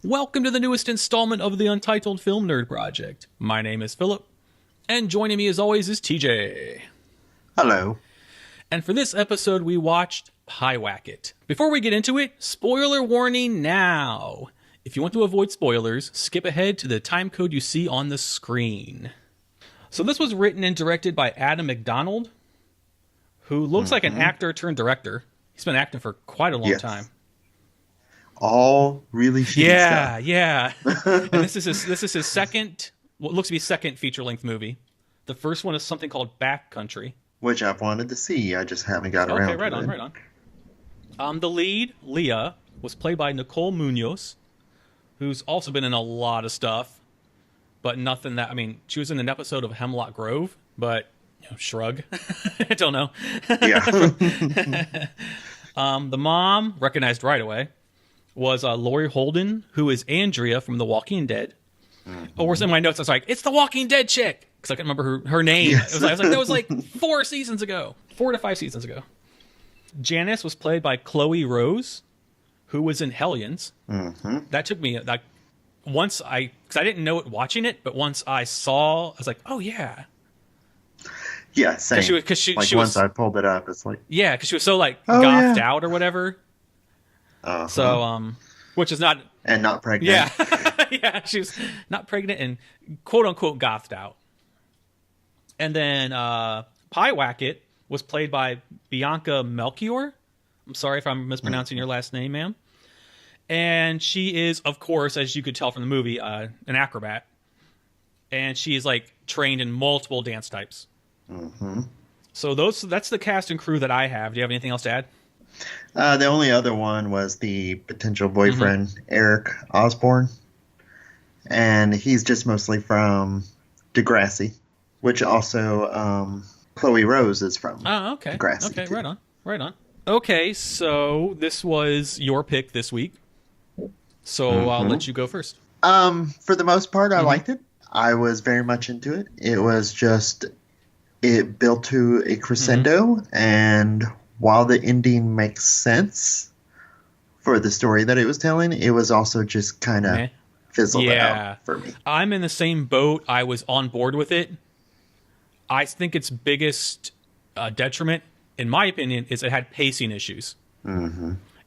Welcome to the newest installment of the Untitled Film Nerd Project. My name is Philip, and joining me as always is TJ. Hello. And for this episode, we watched Pyewacket. Before we get into it, spoiler warning now. If you want to avoid spoilers, skip ahead to the time code you see on the screen. So this was written and directed by Adam McDonald, who looks like an actor turned director. He's been acting for quite a long time. All really shitty stuff. Yeah. And this is his second, what looks to be second feature-length movie. The first one is something called Backcountry, which I've wanted to see. I just haven't got around to it. Okay, right on. The lead, Leah, was played by Nicole Munoz, who's also been in a lot of stuff, but nothing that, I mean, she was in an episode of Hemlock Grove, but, shrug. I don't know. Yeah. The mom, recognized right away, was Laurie Holden, who is Andrea from The Walking Dead. Or in my notes, I was like, it's The Walking Dead chick, because I couldn't remember her name. Yes. I was like, that was like 4 to 5 seasons ago. Janice was played by Chloe Rose, who was in Hellions. That took me, because I didn't know it watching it, but once I saw, I was like, oh yeah. Yeah, same. Because she once was, I pulled it up, it's like... Yeah, because she was so gothed out or whatever. So, which is not... And not pregnant. Yeah. Yeah, she was not pregnant and quote-unquote gothed out. And then Pyewacket was played by Bianca Melchior. I'm sorry if I'm mispronouncing your last name, ma'am. And she is, of course, as you could tell from the movie, an acrobat. And she is, trained in multiple dance types. So that's the cast and crew that I have. Do you have anything else to add? The only other one was the potential boyfriend, Eric Osborne. And he's just mostly from Degrassi, which also Chloe Rose is from. Oh, okay. Degrassi, okay, too. right on. Okay, so this was your pick this week. So I'll let you go first. For the most part, I liked it. I was very much into it. It was just... It built to a crescendo, and while the ending makes sense for the story that it was telling, it was also just kind of fizzled out for me. I'm in the same boat. I was on board with it. I think its biggest detriment, in my opinion, is it had pacing issues.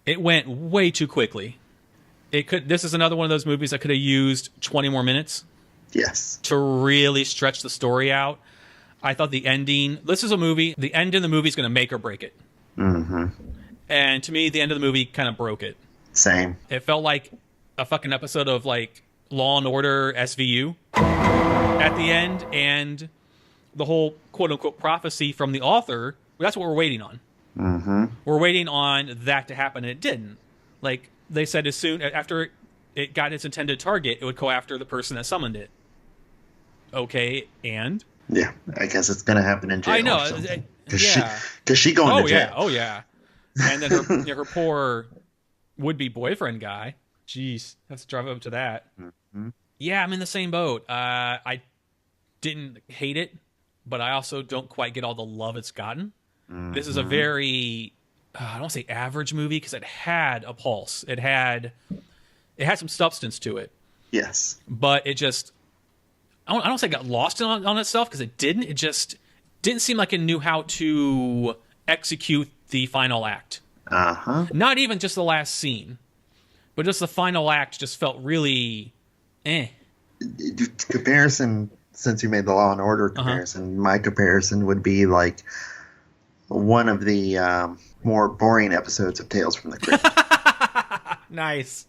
It went way too quickly. This is another one of those movies that could have used 20 more minutes. Yes. To really stretch the story out. I thought the ending... This is a movie. The end of the movie is going to make or break it. And to me, the end of the movie kind of broke it. Same. It felt like a fucking episode of, Law and Order SVU at the end. And the whole quote-unquote prophecy from the author, that's what we're waiting on. We're waiting on that to happen, and it didn't. They said as soon... After it got its intended target, it would go after the person that summoned it. Okay, and... Yeah, I guess it's going to happen in jail. I know, because she going to jail. Oh yeah. And then her poor would-be boyfriend guy. Jeez, has to drive up to that. Yeah, I'm in the same boat. I didn't hate it, but I also don't quite get all the love it's gotten. This is a very, I don't want to say average movie because it had a pulse. It had some substance to it. Yes, but it just. I don't say it got lost on itself, because it didn't. It just didn't seem like it knew how to execute the final act. Not even just the last scene, but just the final act just felt really Comparison, since you made the Law and Order comparison, my comparison would be one of the more boring episodes of Tales from the Crypt. Nice.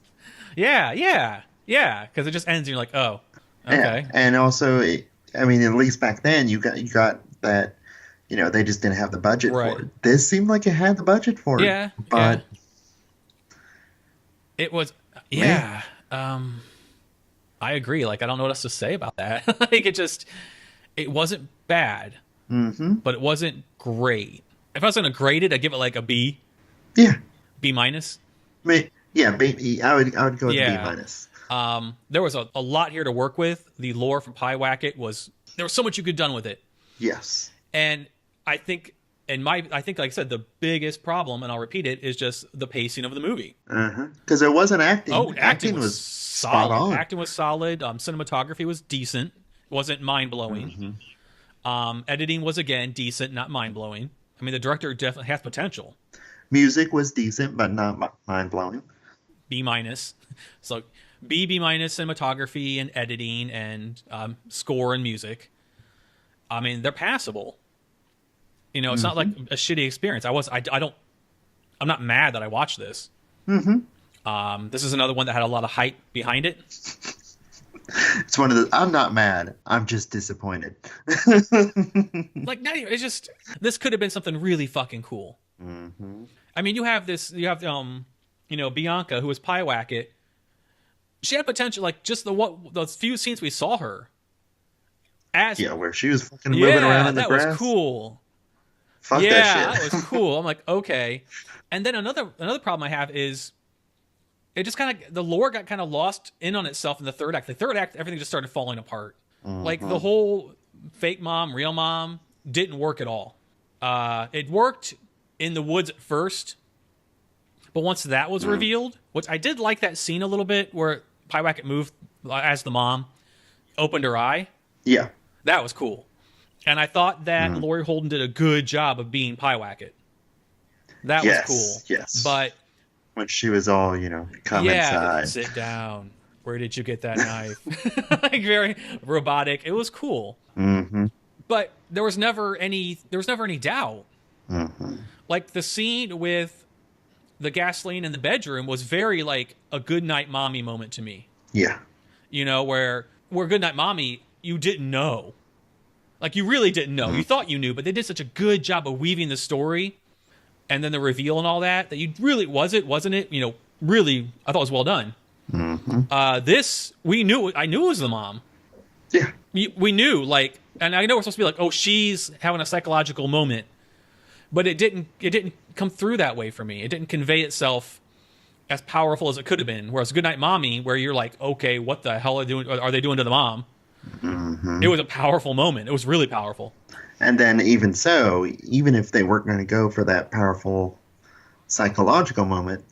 Yeah, because it just ends and you're like, oh. Okay. Yeah. And also, at least back then, you got that, they just didn't have the budget for it. This seemed like it had the budget for it. Yeah. But it was, I agree. I don't know what else to say about that. It wasn't bad, but it wasn't great. If I was going to grade it, I'd give it a B. Yeah. B minus. Yeah, B. I would go with B minus. There was a lot here to work with. The lore from Pyewacket there was so much you could have done with it. Yes. And I think And I think, like I said, the biggest problem, and I'll repeat it, is just the pacing of the movie. Because it wasn't acting. Oh, acting was solid. spot on. Acting was solid. Cinematography was decent. Wasn't mind blowing. Editing was again decent, not mind blowing. I mean, the director definitely has potential. Music was decent, but not mind blowing. B minus. So B minus cinematography and editing and score and music. I mean, they're passable. You know, it's not like a shitty experience. I'm not mad that I watched this. This is another one that had a lot of hype behind it. It's one of the. I'm not mad. I'm just disappointed. Like, it's just, this could have been something really fucking cool. I mean, you have Bianca, who was Pyewacket. She had potential, like just those few scenes we saw her. Where she was fucking moving around in the grass. That was cool. Fuck that shit. That was cool. I'm like, okay. And then another problem I have is it just kind of, the lore got kind of lost in on itself in the third act. The third act, everything just started falling apart. Like the whole fake mom, real mom didn't work at all. It worked in the woods at first, but once that was revealed, which I did like that scene a little bit where Pyewacket moved as the mom, opened her eye. Yeah. That was cool. And I thought that Laurie Holden did a good job of being Pyewacket. That was cool. Yes. But when she was all, come inside. Sit down. Where did you get that knife? Like very robotic. It was cool. But there was never any doubt. Like the scene with the gasoline in the bedroom was very like a good night mommy moment to me. Yeah. Where good night mommy, you didn't know. Like, you really didn't know. You thought you knew, but they did such a good job of weaving the story and then the reveal and all that you really, wasn't it? Really, I thought it was well done. This, I knew it was the mom. Yeah. We knew, like, and I know we're supposed to be like, oh, she's having a psychological moment, but it didn't come through that way for me. It didn't convey itself as powerful as it could have been. Whereas Goodnight Mommy, where you're like, okay, what the hell are they doing to the mom? It was a powerful moment. It was really powerful. And then even if they weren't going to go for that powerful psychological moment,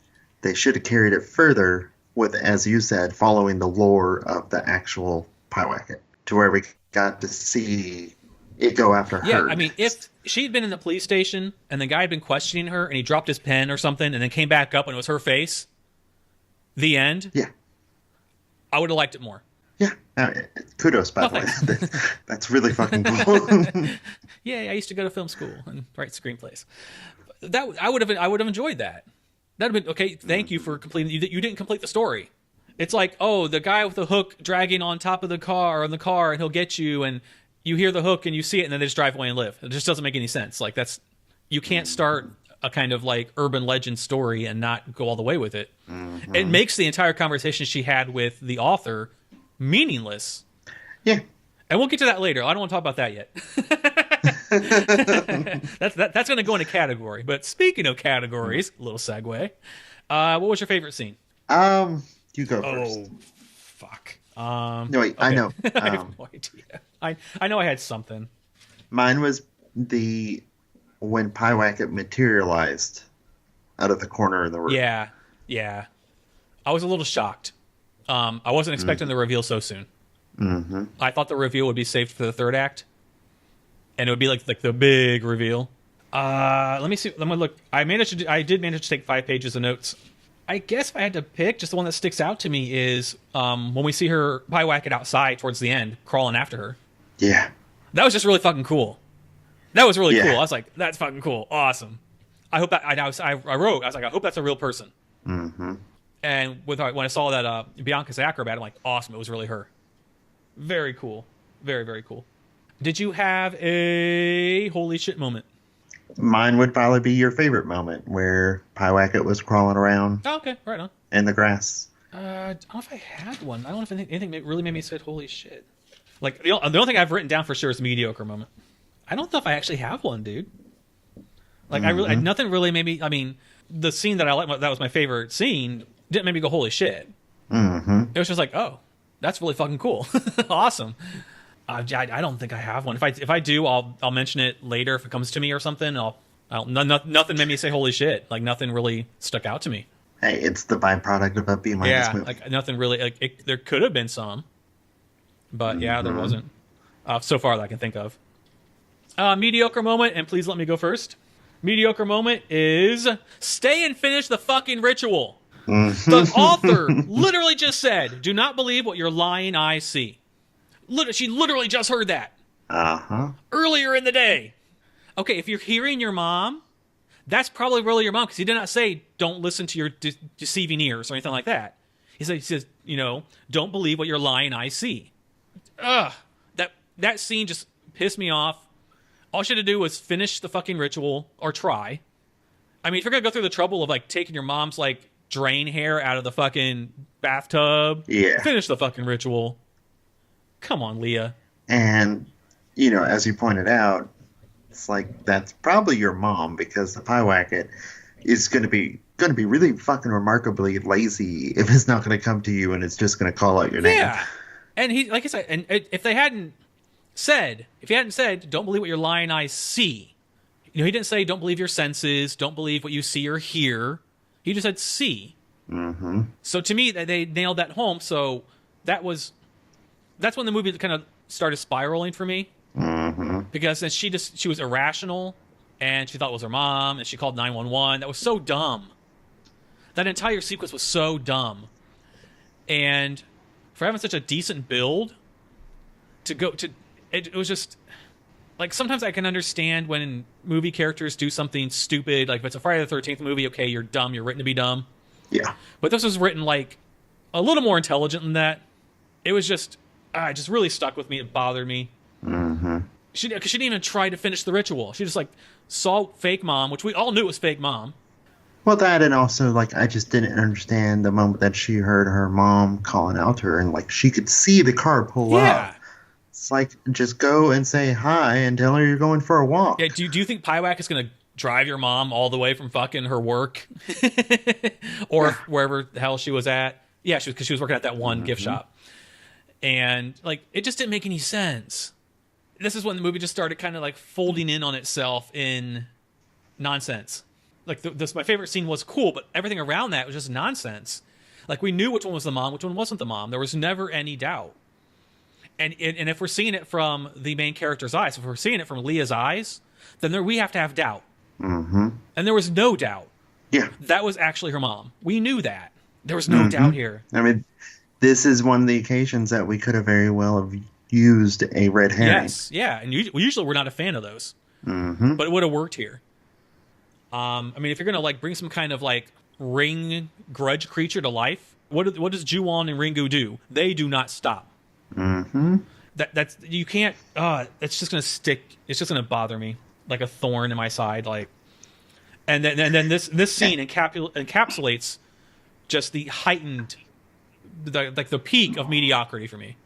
they should have carried it further with, as you said, following the lore of the actual Pyewacket to where we got to see it go after her. Yeah, I mean, if she'd been in the police station and the guy had been questioning her and he dropped his pen or something and then came back up and it was her face, the end. Yeah. I would have liked it more. Yeah. Kudos, by the way. That's really fucking cool. Yeah, I used to go to film school and write screenplays. I would have enjoyed that. That'd have been okay. Thank you for completing. You didn't complete the story. It's like, oh, the guy with the hook dragging on top of the car, and he'll get you, and you hear the hook and you see it, and then they just drive away and live. It just doesn't make any sense. Like, you can't start a kind of like urban legend story and not go all the way with it. It makes the entire conversation she had with the author meaningless. Yeah. And we'll get to that later. I don't want to talk about that yet. That's going to go in a category. But speaking of categories, a little segue. What was your favorite scene? You go first. Oh, fuck. No, wait, okay. I know. I have no idea. I know I had something. Mine was when Pyewacket materialized out of the corner of the room. Yeah. I was a little shocked. I wasn't expecting the reveal so soon. I thought the reveal would be saved for the third act, and it would be like the big reveal. Let me see. Let me look. I did manage to take 5 pages of notes. I guess if I had to pick, just the one that sticks out to me is when we see her Pyewacket outside towards the end, crawling after her. Yeah, that was just really fucking cool. That was really cool. I was like, that's fucking cool, awesome. I hope that I wrote. I was like, I hope that's a real person. And when I saw that Bianca's acrobat, I'm like, awesome. It was really her. Very cool. Very, very cool. Did you have a holy shit moment? Mine would probably be your favorite moment, where Pyewacket was crawling around. Oh, okay, right on. In the grass. I don't know if I had one. I don't know if anything really made me say holy shit. Like, the only thing I've written down for sure is mediocre moment. I don't know if I actually have one, dude. Like, nothing really made me. I mean, the scene that I liked, that was my favorite scene, didn't make me go holy shit. It was just like, oh, that's really fucking cool. Awesome. I don't think I have one. If I do, I'll mention it later if it comes to me or something. I'll Nothing made me say holy shit. Like nothing really stuck out to me. Hey, it's the byproduct of a B- movie. Like nothing really. Like there could have been some, but yeah, there wasn't. So far that I can think of. Mediocre moment, and please let me go first. Mediocre moment is stay and finish the fucking ritual. The author literally just said, "Do not believe what your lying eyes see." She literally just heard that. Earlier in the day. Okay, if you're hearing your mom, that's probably really your mom, because he did not say don't listen to your deceiving ears or anything like that. He says, don't believe what your lying eyes see. That scene just pissed me off. All she had to do was finish the fucking ritual, or try. I mean, if you're gonna go through the trouble of like taking your mom's like drain hair out of the fucking bathtub, finish the fucking ritual. Come on, Leah. And as you pointed out, it's like that's probably your mom, because the Pyewacket is going to be really fucking remarkably lazy if it's not going to come to you and it's just going to call out your name. Yeah, and he, like I said, and if he hadn't said, don't believe what your lying eyes see. He didn't say don't believe your senses, don't believe what you see or hear. He just said see. So to me, they nailed that home. So that's when the movie kind of started spiraling for me. Because then she was irrational, and she thought it was her mom, and she called 911. That was so dumb. That entire sequence was so dumb. And for having such a decent build, it was just like, sometimes I can understand when movie characters do something stupid, like if it's a Friday the 13th movie, okay, you're dumb, you're written to be dumb. Yeah. But this was written like a little more intelligent than that. It was just, it just really stuck with me. It bothered me. She didn't even try to finish the ritual. She just like saw fake mom, which we all knew was fake mom. Well, that, and also like I just didn't understand the moment that she heard her mom calling out to her, and like she could see the car pull up. It's like, just go and say hi and tell her you're going for a walk. Yeah. Do you think Pyewacket is gonna drive your mom all the way from fucking her work or wherever the hell she was at? Yeah, because she was working at that one gift shop, and like it just didn't make any sense. This is when the movie just started kind of like folding in on itself in nonsense. Like my favorite scene was cool, but everything around that was just nonsense. Like we knew which one was the mom, which one wasn't the mom. There was never any doubt. And if we're seeing it from the main character's eyes, if we're seeing it from Leah's eyes, then we have to have doubt. And there was no doubt. Yeah. That was actually her mom. We knew that. There was no doubt here. I mean, this is one of the occasions that we could have very well have used a red herring. Yes, yeah, and usually we're not a fan of those, but it would have worked here. I mean, if you're gonna like bring some kind of like ring grudge creature to life, what does Ju-on and Ringu do? They do not stop. That's you can't. It's just gonna stick. It's just gonna bother me like a thorn in my side. Like, and then this scene encapsulates just the heightened, the peak of mediocrity for me.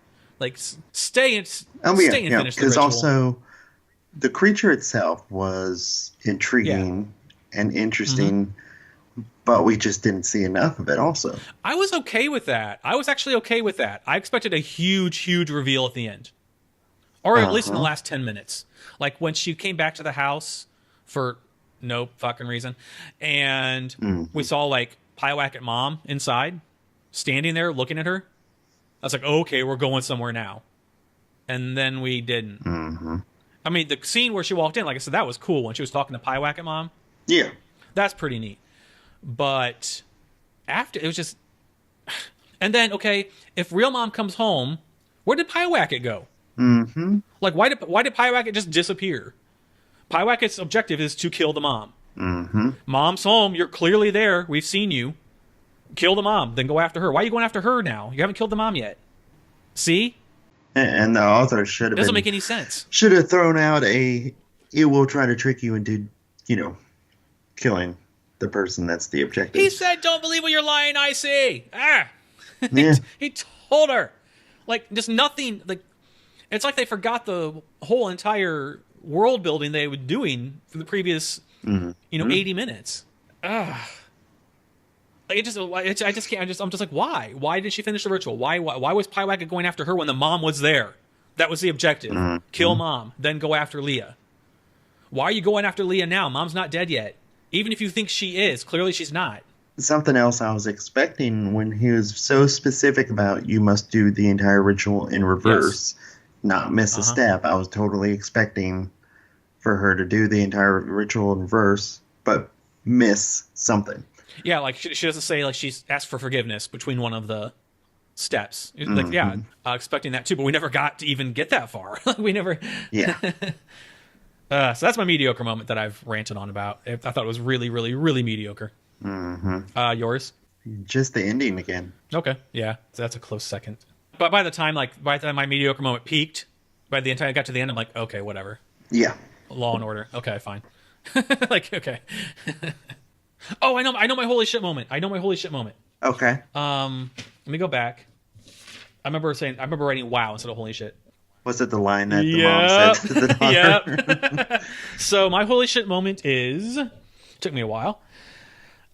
Like, stay and finish the ritual. Because also, the creature itself was intriguing and interesting, but we just didn't see enough of it also. I was okay with that. I was actually okay with that. I expected a huge reveal at the end. Or at least in the last 10 minutes. Like, when she came back to the house for no fucking reason, and we saw, like, Pyewacket mom inside, standing there looking at her. I was like, okay, we're going somewhere now. And then we didn't. I mean, the scene where she walked in, like I said, that was cool when she was talking to Pyewacket mom. Yeah. That's pretty neat. But after, it was just... And then, okay, if real mom comes home, where did Pyewacket go? Like, why did Pyewacket just disappear? Pyewacket's objective is to kill the mom. Mom's home, you're clearly there, we've seen you. Kill the mom, then go after her. Why are you going after her now? You haven't killed the mom yet. See? And the author should have doesn't make any sense. Should have thrown out it will try to trick you into, killing the person that's the objective. He said, don't believe what your lying eyes see. He told her. Like, just nothing. Like, it's like they forgot the whole entire world building they were doing for the previous, 80 minutes. Like, I just can't. I'm just like, why? Why did she finish the ritual? Why was Pyewacket going after her when the mom was there? That was the objective. Kill mom, then go after Leah. Why are you going after Leah now? Mom's not dead yet. Even if you think she is, clearly she's not. Something else I was expecting when he was so specific about you must do the entire ritual in reverse, not miss a step. I was totally expecting for her to do the entire ritual in reverse, but miss something. Yeah, like she doesn't say like she's asked for forgiveness between one of the steps. Like, yeah, expecting that too, but we never got to even get that far. We never. Yeah. So that's my mediocre moment that I've ranted on about. I thought it was really, really, really mediocre. Yours? Just the ending again. Okay, yeah, so that's a close second. But by the time my mediocre moment peaked, by the time I got to the end, I'm like, okay, whatever. Yeah. Law and Order. Okay, fine. Like, okay. Oh, I know my holy shit moment. Okay. Let me go back. I remember writing wow instead of holy shit. Was it the line that the mom said to the daughter? Yep. So my holy shit moment took me a while.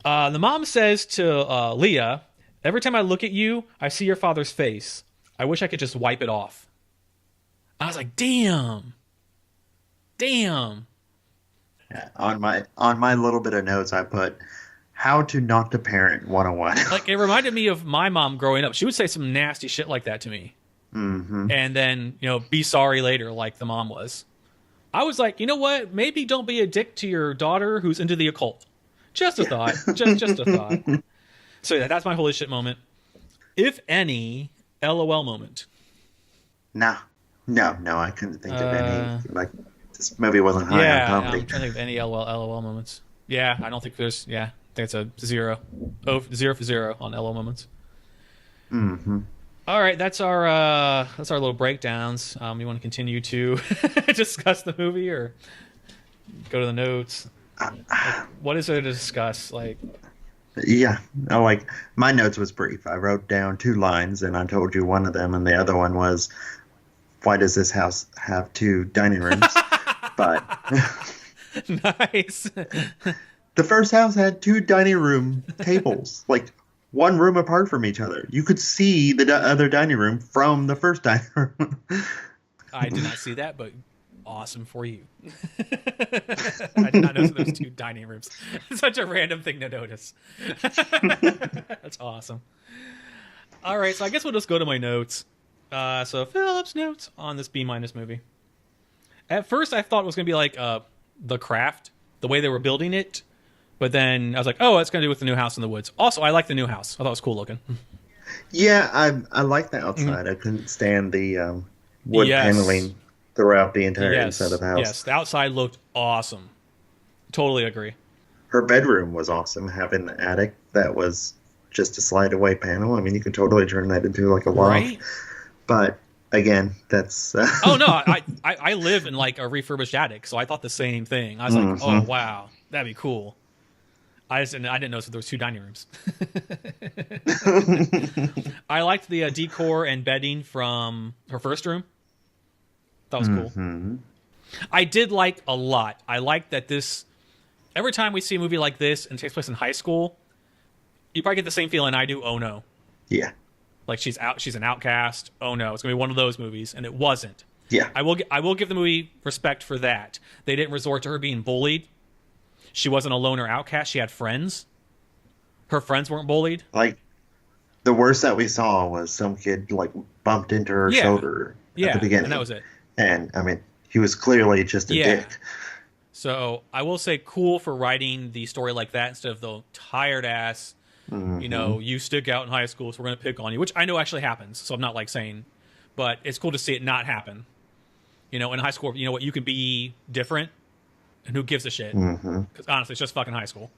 The mom says to Leah, every time I look at you, I see your father's face. I wish I could just wipe it off. I was like, damn. Yeah, on my little bit of notes, I put how to not to parent 101. Like, it reminded me of my mom growing up. She would say some nasty shit like that to me. And then, be sorry later like the mom was. I was like, you know what? Maybe don't be a dick to your daughter who's into the occult. Just a thought. Just a thought. So yeah, that's my holy shit moment. If any, LOL moment. No, I couldn't think of any. Like, this movie wasn't high on comedy. I'm trying to think of any LOL moments. Yeah, I don't think there's. Yeah, I think it's a 0. 0 for 0 on LOL moments. All right, that's our little breakdowns. You want to continue to discuss the movie or go to the notes? What is there to discuss? Like, yeah, my notes was brief. I wrote down 2 lines, and I told you one of them, and the other one was, "Why does this house have 2 dining rooms?" But nice. The first house had 2 dining room tables, like one room apart from each other. You could see the other dining room from the first dining room. I did not see that, but awesome for you. I did not notice there was 2 dining rooms. Such a random thing to notice. That's awesome. All right, so I guess we'll just go to my notes. So Philip's notes on this B- movie. At first, I thought it was going to be like The Craft, the way they were building it. But then I was like, oh, it's going to do with the new house in the woods. Also, I like the new house. I thought it was cool looking. Yeah, I like the outside. I couldn't stand the wood paneling throughout the entire inside of the house. Yes, the outside looked awesome. Totally agree. Her bedroom was awesome, having the attic that was just a slide-away panel. I mean, you could totally turn that into like a loft. Right? But again, that's... Oh, no, I live in like a refurbished attic, so I thought the same thing. I was like, oh, wow, that'd be cool. I didn't notice that there was 2 dining rooms. I liked the decor and bedding from her first room. That was cool. I did like a lot. I liked that this... Every time we see a movie like this and it takes place in high school, you probably get the same feeling I do. Oh, no. Yeah. Like, she's an outcast. Oh, no. It's going to be one of those movies. And it wasn't. Yeah. I will give the movie respect for that. They didn't resort to her being bullied. She wasn't a loner outcast. She had friends. Her friends weren't bullied. Like, the worst that we saw was some kid, like, bumped into her shoulder at the beginning. And that was it. And, I mean, he was clearly just a dick. So, I will say cool for writing the story like that instead of the tired-ass, you stick out in high school, so we're going to pick on you, which I know actually happens, so I'm not, like, saying... But it's cool to see it not happen. In high school, you know what, you can be different, and who gives a shit? Because honestly, it's just fucking high school.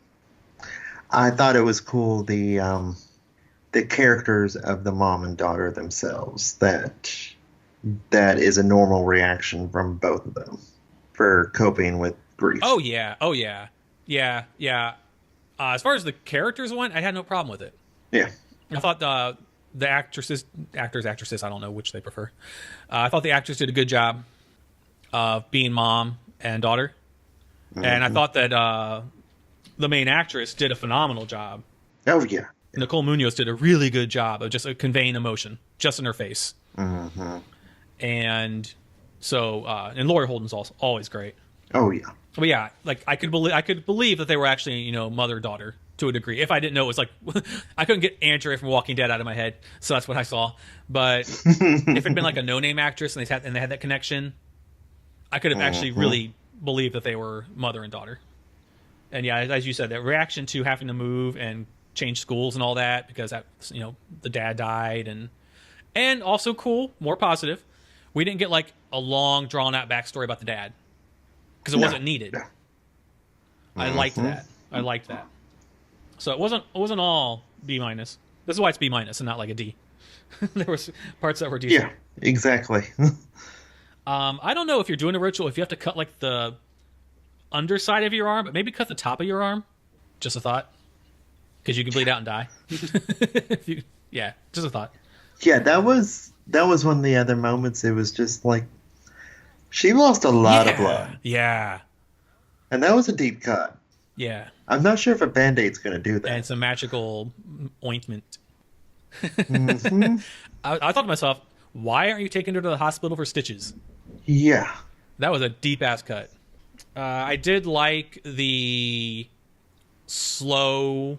I thought it was cool, the characters of the mom and daughter themselves, that is a normal reaction from both of them for coping with grief. Oh, yeah. As far as the characters went, I had no problem with it. Yeah. I thought the actresses, I don't know which they prefer. I thought the actors did a good job of being mom and daughter. And I thought that the main actress did a phenomenal job. Oh, yeah. Nicole Munoz did a really good job of just conveying emotion, just in her face. And so, and Laurie Holden's also always great. Oh, yeah. But yeah, like I could believe that they were actually, you know, mother daughter to a degree. If I didn't know it was like I couldn't get Andrea from Walking Dead out of my head, so that's what I saw. But if it'd been like a no-name actress and they had that connection, I could have actually really believed that they were mother and daughter. And yeah, as you said, that reaction to having to move and change schools and all that because that, you know, the dad died, and also cool, more positive. We didn't get like a long drawn out backstory about the dad because it wasn't needed. I liked that. I liked that. So it wasn't all B minus. This is why it's B minus and not like a D. There was parts that were decent. Yeah, exactly. I don't know if you're doing a ritual if you have to cut like the underside of your arm, but maybe cut the top of your arm. Just a thought, because you can bleed out and die. Yeah, just a thought. Yeah, that was one of the other moments. It was just like she lost a lot of blood. Yeah, and that was a deep cut. Yeah. I'm not sure if a Band-Aid's going to do that. And it's a magical ointment. I thought to myself, why aren't you taking her to the hospital for stitches? Yeah. That was a deep-ass cut. I did like the slow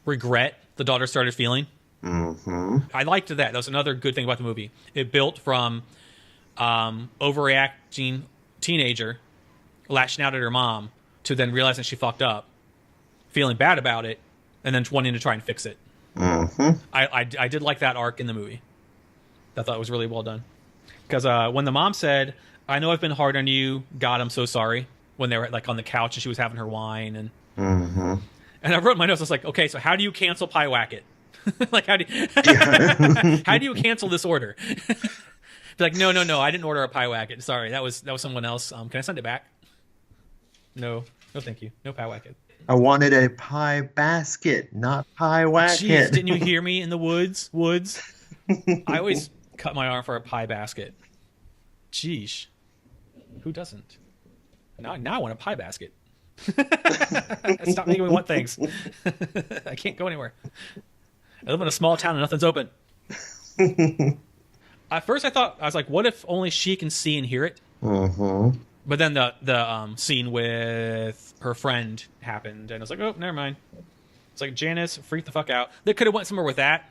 regret the daughter started feeling. I liked that. That was another good thing about the movie. It built from overreacting teenager lashing out at her mom to then realizing she fucked up, feeling bad about it, and then wanting to try and fix it. I did like that arc in the movie. I thought it was really well done. Because when the mom said, I know I've been hard on you, God, I'm so sorry, when they were like on the couch and she was having her wine, and I wrote in my notes, I was like, okay, so how do you cancel Pyewacket? Like, how do you, how do you cancel this order? Be like, no, I didn't order a Pyewacket. Sorry, that was someone else. Can I send it back? No, thank you. No Pyewacket. I wanted a pie basket, not Pyewacket. Jeez, didn't you hear me in the woods? I always cut my arm for a pie basket. Jeez. Who doesn't? Now I want a pie basket. Stop making me want things. I can't go anywhere. I live in a small town and nothing's open. At first I was like, what if only she can see and hear it? But then the scene with her friend happened, and I was like, oh, never mind. It's like, Janice, freak the fuck out. They could have went somewhere with that.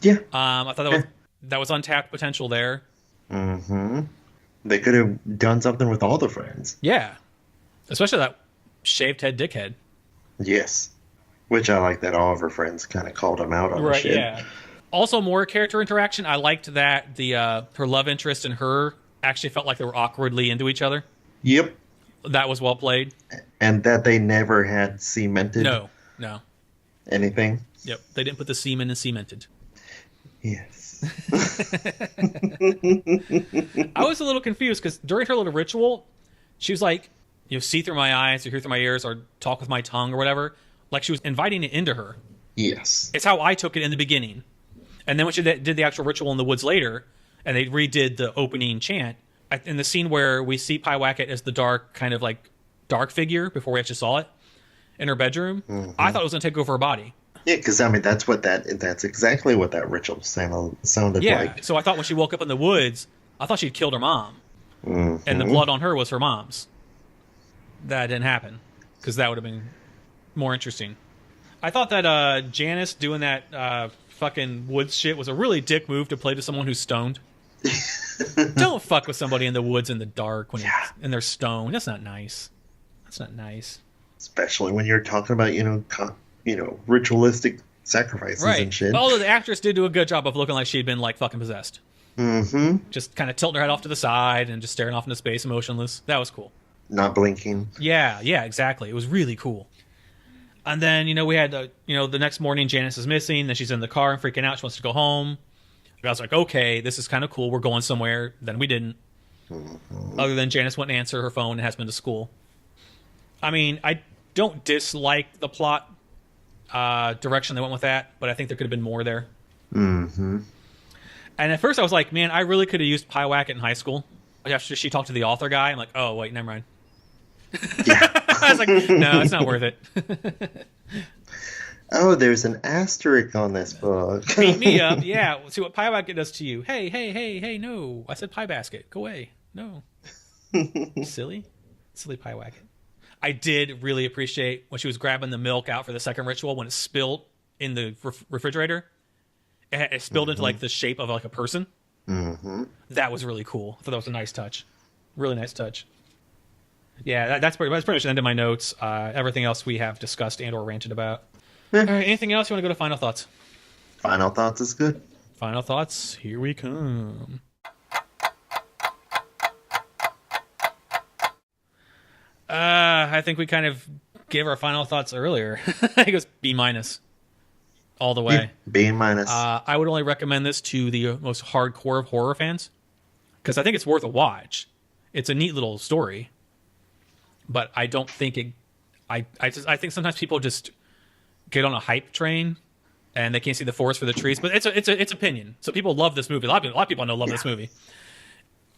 Yeah. I thought that was untapped potential there. They could have done something with all the friends. Yeah. Especially that shaved head dickhead. Yes. Which I like that all of her friends kind of called him out on the shit. Yeah. Also, more character interaction. I liked that the her love interest and her actually felt like they were awkwardly into each other. Yep. That was well played. And that they never had cemented. No. Anything. Yep. They didn't put the semen in cemented. Yes. I was a little confused because during her little ritual, she was like, you know, see through my eyes or hear through my ears or talk with my tongue or whatever. Like she was inviting it into her. Yes. It's how I took it in the beginning. And then when she did the actual ritual in the woods later, and they redid the opening chant, in the scene where we see Pyewacket as the dark, kind of like dark figure before we actually saw it in her bedroom, I thought it was going to take over her body. Yeah, because I mean that's exactly what that ritual sounded like. So I thought when she woke up in the woods, I thought she'd killed her mom, and the blood on her was her mom's. That didn't happen because that would have been more interesting. I thought that Janice doing that fucking woods shit was a really dick move to play to someone who's stoned. Don't fuck with somebody in the woods in the dark and they're stoned. That's not nice. That's not nice. Especially when you're talking about ritualistic sacrifices and shit. Although the actress did do a good job of looking like she'd been like fucking possessed. Just kind of tilting her head off to the side and just staring off into space, emotionless. That was cool. Not blinking. Yeah, exactly. It was really cool. And then we had the next morning Janice is missing. Then she's in the car and freaking out. She wants to go home. I was like, okay, this is kind of cool. We're going somewhere. Then we didn't. Other than Janice wouldn't answer her phone and has been to school. I mean, I don't dislike the plot direction they went with that, but I think there could have been more there. And at first I was like, man, I really could have used Pyewacket in high school. After she talked to the author guy, I'm like, oh, wait, never mind. Yeah. I was like, no, it's not worth it. Oh, there's an asterisk on this book. Beat me up, yeah. See what Pyewacket does to you. Hey, no. I said pie basket. Go away. No. Silly Pyewacket. I did really appreciate when she was grabbing the milk out for the second ritual when it spilled in the refrigerator. It spilled into like the shape of like a person. Mm-hmm. That was really cool. I thought that was a nice touch. Really nice touch. Yeah, that's pretty much the end of my notes. Everything else we have discussed and or ranted about. Yeah. All right, anything else? You want to go to final thoughts? Final thoughts is good. Final thoughts. Here we come. I think we kind of gave our final thoughts earlier. I think it was B- all the way. B-. I would only recommend this to the most hardcore of horror fans because I think it's worth a watch. It's a neat little story, but I don't think it. I think sometimes people just get on a hype train and they can't see the forest for the trees. But it's opinion. So people love this movie. A lot of people I know love this movie.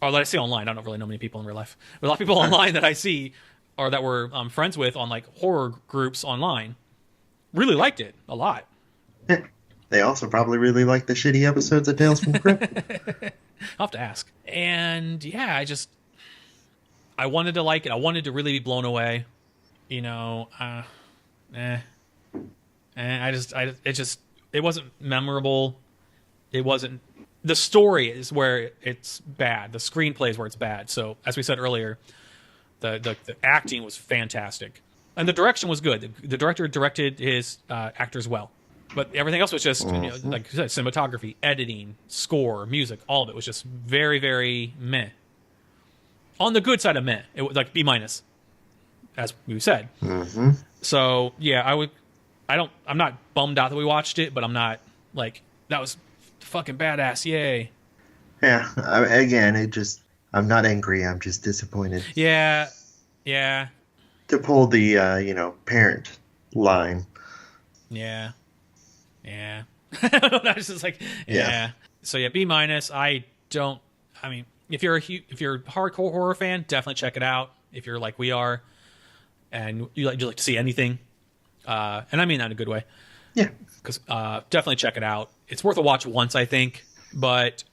Or that I see online. I don't really know many people in real life. But a lot of people online that I see or that we're friends with on like horror groups online really liked it a lot. They also probably really like the shitty episodes of Tales from the Crypt. I'll have to ask. And yeah, I wanted to like it. I wanted to really be blown away. You know, it wasn't memorable. It wasn't. The story is where it's bad. The screenplay is where it's bad. So as we said earlier, the acting was fantastic, and the direction was good. The director directed his actors well, but everything else was just like you said, cinematography, editing, score, music. All of it was just very, very meh. On the good side of meh, it was like B-, as we said. Mm-hmm. So yeah, I'm not bummed out that we watched it, but I'm not like that was fucking badass. Yay. Yeah. I'm not angry. I'm just disappointed. Yeah. Yeah. To pull the parent line. Yeah. Yeah. I was just like, yeah. So yeah, B-. I mean, if you're a hardcore horror fan, definitely check it out. If you're like we are, and you like to see anything, and I mean that in a good way. Yeah. Because definitely check it out. It's worth a watch once, I think, but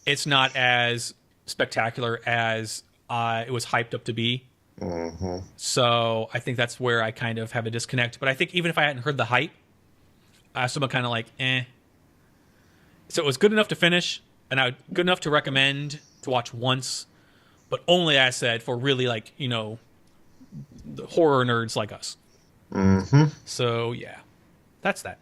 it's not as spectacular as it was hyped up to be. Mm-hmm. So I think that's where I kind of have a disconnect. But I think even if I hadn't heard the hype, I still been kind of like, eh. So it was good enough to finish, and good enough to recommend to watch once, but only, as I said, for really like, the horror nerds like us. Mm-hmm. So yeah, that's that.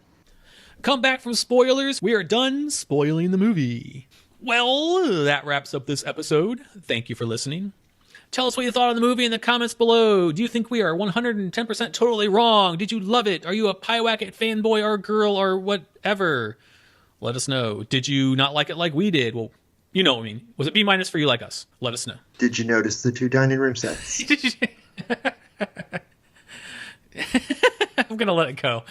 Come back from spoilers. We are done spoiling the movie. Well, that wraps up this episode. Thank you for listening. Tell us what you thought of the movie in the comments below. Do you think we are 110% totally wrong? Did you love it? Are you a Pyewacket fanboy or girl or whatever? Let us know. Did you not like it like we did? Well, you know what I mean. Was it B- for you like us? Let us know. Did you notice the 2 dining room sets? I'm going to let it go.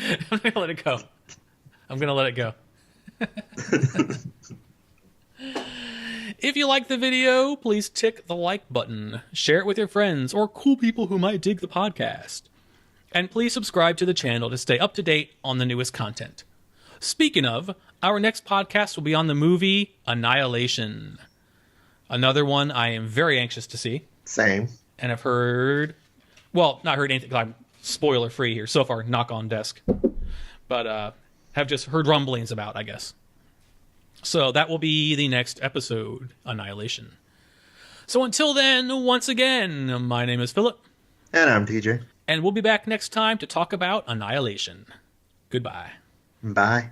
If you like the video, please tick the like button, share it with your friends or cool people who might dig the podcast. And please subscribe to the channel to stay up to date on the newest content. Speaking of, our next podcast will be on the movie Annihilation. Another one I am very anxious to see. Same. And I've heard, well, not heard anything, I'm spoiler free here so far, knock on desk. But have just heard rumblings about, I guess. So that will be the next episode, Annihilation. So until then, once again, my name is Philip. And I'm TJ. And we'll be back next time to talk about Annihilation. Goodbye. Bye.